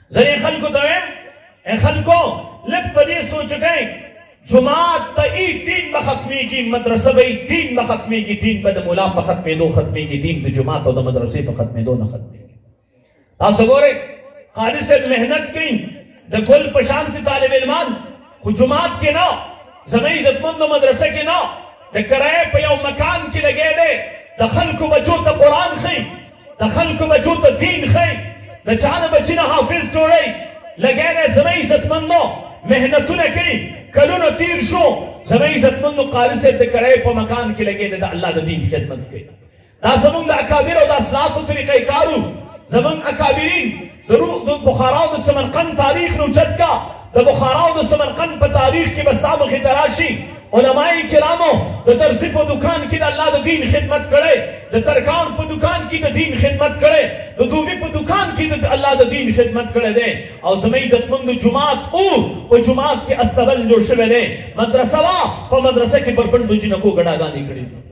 زنی خلکو ته وایم ای خلکو لږ په دې سوچ وکئ جماعت ته ای دین به ختمیږي مدرسه به ای دین به ختمیږي دین به د ملا په ختمېدو ختمیږي دین د جماعت او د مدرسې په ختمېدو نه ختمیږي تاسو ګورئ قاري صاحب محنت کوي د ګل په شان د طالب علمان خو جماعت کې نه زموږ عزتمندو مدرسه کې نه د کرایې په یو مکان کې لګی دی د خلکو بچو ته قرآن ښي د خلکو بچو ته دین ښي د چا نه بچي نه حافظ جوړوي لګی دی زموږ عزتمندو محنتونه کوي کلونه تیر شو زموږ عزتمندو قاري صاحب د کرایې په مکان کې لګی دی د الله د دین خدمت کوي دا زموږ د اکابر او د اسلافو طریقې کارو زموږ اکابرین د بخارا او د سمرقند تاریخ نوچت کا د بخارا او د سمرقند په تاریخ کې به ستا مخې ته راشي علماء کرامو د درسي په دکان کې د الله د دین خدمت کړی د ترکان په دکان کې د دین خدمت کړی د دوبي په دکان کې د الله د دین خدمت کړی دی او زموږ عزتمندو جماعت او په جماعت کې استبل جوړ شوی دی مدرسه وا په مدرسه کې پر بندو جنکو ګډاګانې کړي